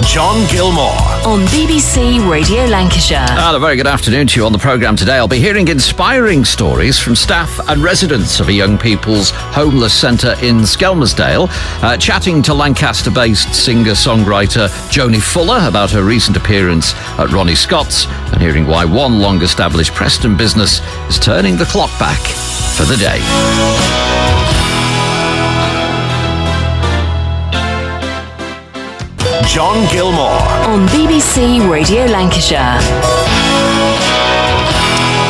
John Gillmore on BBC Radio Lancashire. A very good afternoon to you on the programme today. I'll be hearing inspiring stories from staff and residents of a young people's homeless centre in Skelmersdale, chatting to Lancaster-based singer-songwriter Joni Fuller about her recent appearance at Ronnie Scott's, and hearing why one long-established Preston business is turning the clock back for the day. John Gillmore on BBC Radio Lancashire.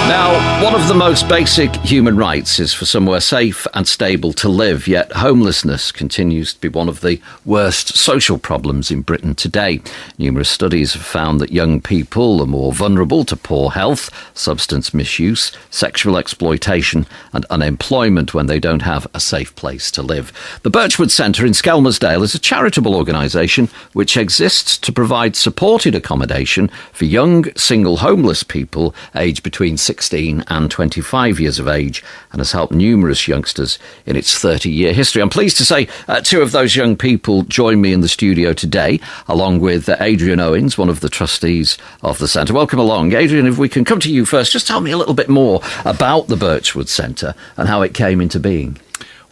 Now, one of the most basic human rights is for somewhere safe and stable to live, yet homelessness continues to be one of the worst social problems in Britain today. Numerous studies have found that young people are more vulnerable to poor health, substance misuse, sexual exploitation and unemployment when they don't have a safe place to live. The Birchwood Centre in Skelmersdale is a charitable organisation which exists to provide supported accommodation for young single homeless people aged between 16 and 25 years of age, and has helped numerous youngsters in its 30-year history. I'm pleased to say two of those young people join me in the studio today, along with Adrian Owens, one of the trustees of the centre. Welcome along. Adrian, if we can come to you first, just tell me a little bit more about the Birchwood Centre and how it came into being.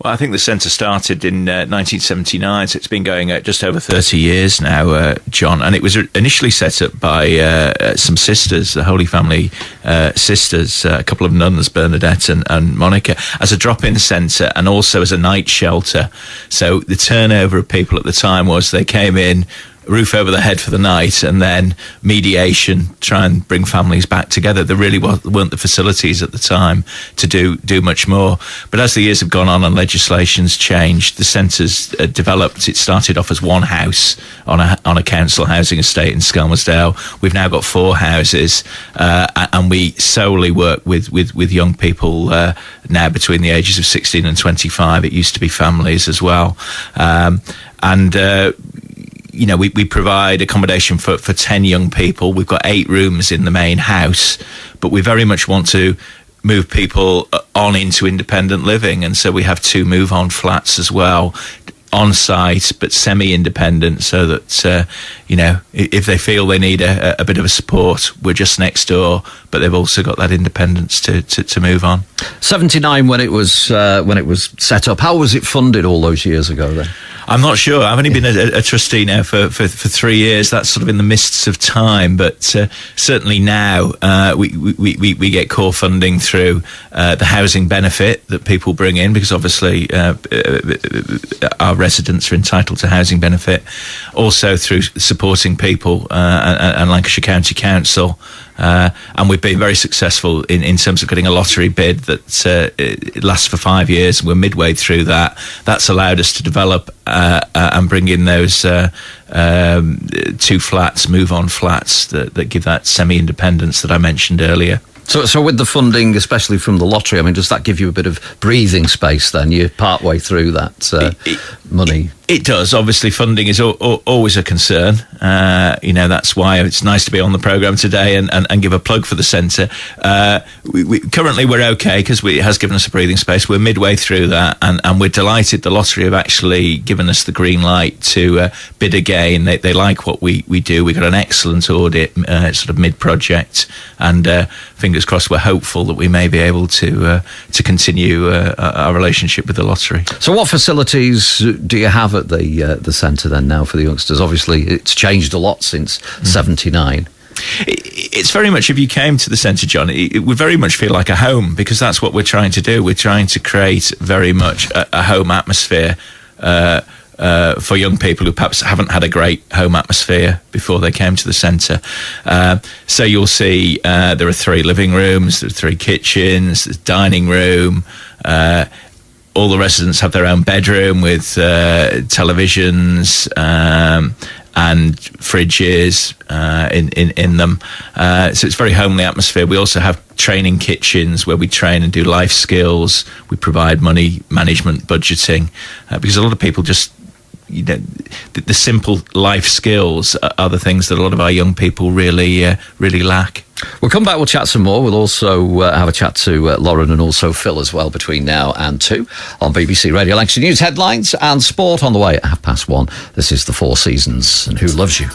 Well, I think the centre started in 1979, so it's been going just over 30 years now, John, and it was initially set up by some sisters, the Holy Family sisters, a couple of nuns, Bernadette and Monica, as a drop-in centre and also as a night shelter. So the turnover of people at the time was they came in, roof over the head for the night, and then mediation, try and bring families back together. There really weren't the facilities at the time to do much more. But as the years have gone on and legislation's changed, the centre's developed. It started off as one house on a council housing estate in Skelmersdale. We've now got 4 houses, and we solely work with young people now between the ages of 16 and 25. It used to be families as well. You know, we provide accommodation for 10 young people. We've got 8 rooms in the main house, but we very much want to move people on into independent living. And so we have 2 move-on flats as well, on site, but semi-independent, so that, you know, if they feel they need a bit of a support, we're just next door, but they've also got that independence to move on. 79 when it was set up. How was it funded all those years ago then? I'm not sure. I've only been a trustee now for 3 years. That's sort of in the mists of time, but certainly now we get core funding through the housing benefit that people bring in, because obviously our residents are entitled to housing benefit. Also through supporting people and Lancashire County Council. And we've been very successful in terms of getting a lottery bid that it lasts for 5 years. We're midway through that. That's allowed us to develop and bring in those 2 flats, move-on flats that give that semi-independence that I mentioned earlier. So with the funding, especially from the lottery, I mean, does that give you a bit of breathing space then? You're partway through that money. It does. Obviously, funding is always a concern. You know, that's why it's nice to be on the programme today and give a plug for the centre. Currently, we're okay because it has given us a breathing space. We're midway through that, and we're delighted the lottery have actually given us the green light to bid again. They like what we do. We got an excellent audit, sort of mid-project, and fingers crossed, we're hopeful that we may be able to continue our relationship with the lottery. So what facilities do you have at the centre then now for the youngsters? Obviously, it's changed a lot since 79. It's very much, if you came to the centre, John, it would very much feel like a home, because that's what we're trying to do. We're trying to create very much a home atmosphere for young people who perhaps haven't had a great home atmosphere before they came to the centre. So you'll see there are 3 living rooms, there are 3 kitchens, there's a dining room. All the residents have their own bedroom with televisions and fridges in them. So it's a very homely atmosphere. We also have training kitchens where we train and do life skills. We provide money management, budgeting, because a lot of people just the simple life skills are the things that a lot of our young people really lack. We'll come back, we'll chat some more. We'll also have a chat to Lauren and also Phil as well between now and 2 on BBC Radio Lancashire. News headlines and sport on the way at 1:30. This is the Four Seasons and Who Loves You?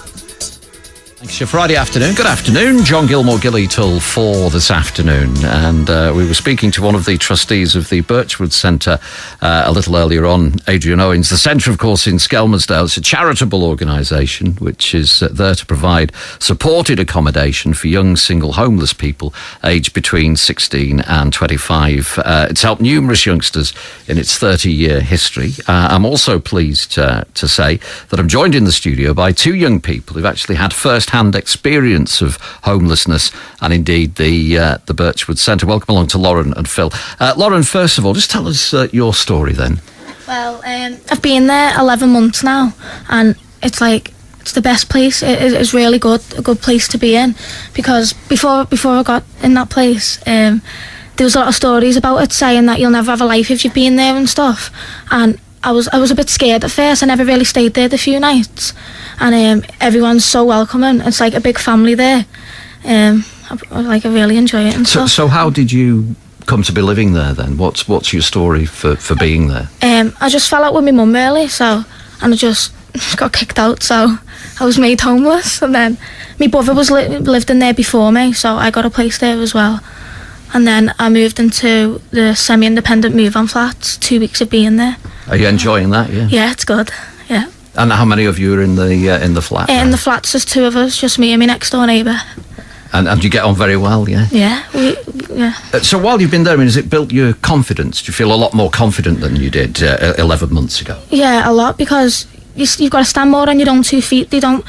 Lancashire Friday afternoon. Good afternoon. John Gillmore, Gilly till 4 this afternoon. And we were speaking to one of the trustees of the Birchwood Centre a little earlier on, Adrian Owens. The centre, of course, in Skelmersdale. It's a charitable organisation which is there to provide supported accommodation for young single homeless people aged between 16 and 25. It's helped numerous youngsters in its 30-year history. I'm also pleased to say that I'm joined in the studio by 2 young people who've actually had first-hand experience of homelessness and indeed the Birchwood Centre. Welcome along to Lauren and Phil. Lauren, first of all, just tell us your story then. Well, I've been there 11 months now, and it's the best place. It's really good, a good place to be in, because before I got in that place, there was a lot of stories about it saying that you'll never have a life if you've been there and stuff, and I was a bit scared at first. I never really stayed there the few nights, and everyone's so welcoming. It's like a big family there. I really enjoy it and stuff. So how did you come to be living there then? What's your story for being there? I just fell out with my mum really, and I just got kicked out, so I was made homeless, and then my brother lived in there before me, so I got a place there as well. And then I moved into the semi-independent move-on flats, 2 weeks of being there. Are you enjoying that? Yeah. Yeah, it's good. Yeah. And how many of you are in the flat? In the flats, there's 2 of us, just me and my next door neighbour. And you get on very well, yeah? Yeah. So while you've been there, has it built your confidence? Do you feel a lot more confident than you did 11 months ago? Yeah, a lot, because you've got to stand more on your own 2 feet. They don't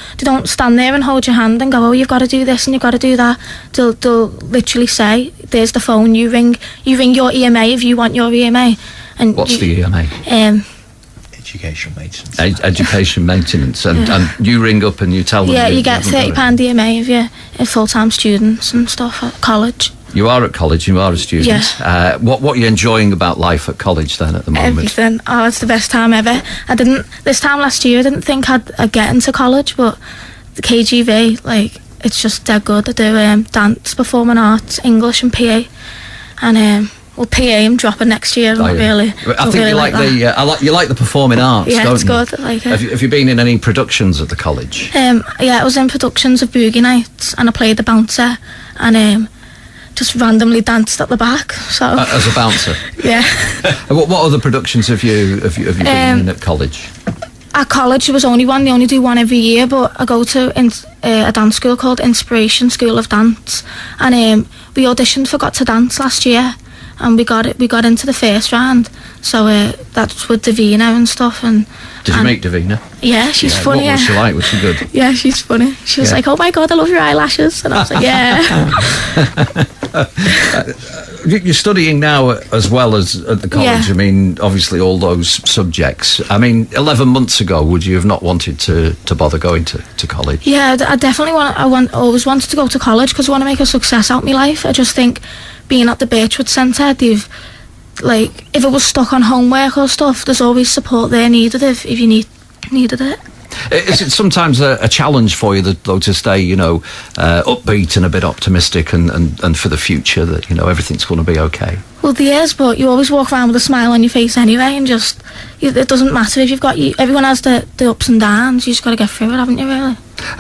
stand there and hold your hand and go, oh, you've got to do this and you've got to do that. They'll literally say, there's the phone, you ring your EMA if you want your EMA. And what's the EMA? Education maintenance. Education maintenance. And you ring up and you tell them. Yeah, you get £30 EMA if you're full-time students and stuff at college. You are at college, you are a student. Yeah. What are you enjoying about life at college then at the moment? Everything. Oh, it's the best time ever. This time last year I didn't think I'd get into college, but the KGV, it's just dead good. I do dance, performing arts, English and PA. And PA I'm dropping next year. I think you like the performing arts, yeah, don't it's you? good. I like it. Have you been in any productions at the college? Yeah, I was in productions of Boogie Nights, and I played the bouncer, and just randomly danced at the back. So as a bouncer. Yeah. What other productions have you been in at college? At college there was only one. They only do one every year, but I go to a dance school called Inspiration School of Dance, and we auditioned for Got to Dance last year, and we got into the first round. So that's with Davina and stuff. And did you meet Davina? Yeah, she's funny. What was she like? Was she good? Yeah, she's funny. She was like, oh my God, I love your eyelashes. And I was like, yeah. You're studying now as well as at the college. Yeah. Obviously all those subjects. 11 months ago, would you have not wanted to bother going to college? Yeah, I definitely always wanted to go to college because I want to make a success out of my life. I just think being at the Birchwood Centre, if it was stuck on homework or stuff, there's always support there needed if you needed it. Is it sometimes a challenge for you, though, to stay, upbeat and a bit optimistic and for the future that, everything's going to be okay? Well, there is, but you always walk around with a smile on your face anyway, and it doesn't matter if everyone has the ups and downs. You just got to get through it, haven't you, really?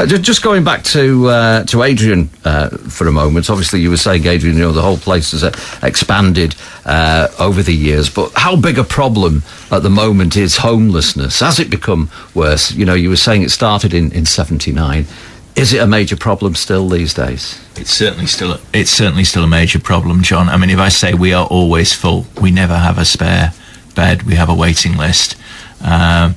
Just going back to Adrian for a moment. Obviously, you were saying, Adrian, the whole place has expanded over the years. But how big a problem at the moment is homelessness? Has it become worse? You were saying it started in 79. Is it a major problem still these days? It's certainly still a major problem, John. If I say we are always full, we never have a spare bed. We have a waiting list. The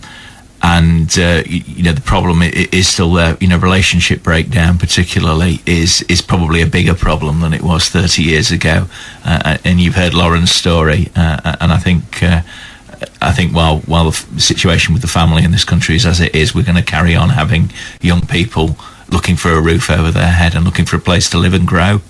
problem is still there. Relationship breakdown particularly is probably a bigger problem than it was 30 years ago. And you've heard Lauren's story, and I think while the situation with the family in this country is as it is, we're going to carry on having young people looking for a roof over their head and looking for a place to live and grow.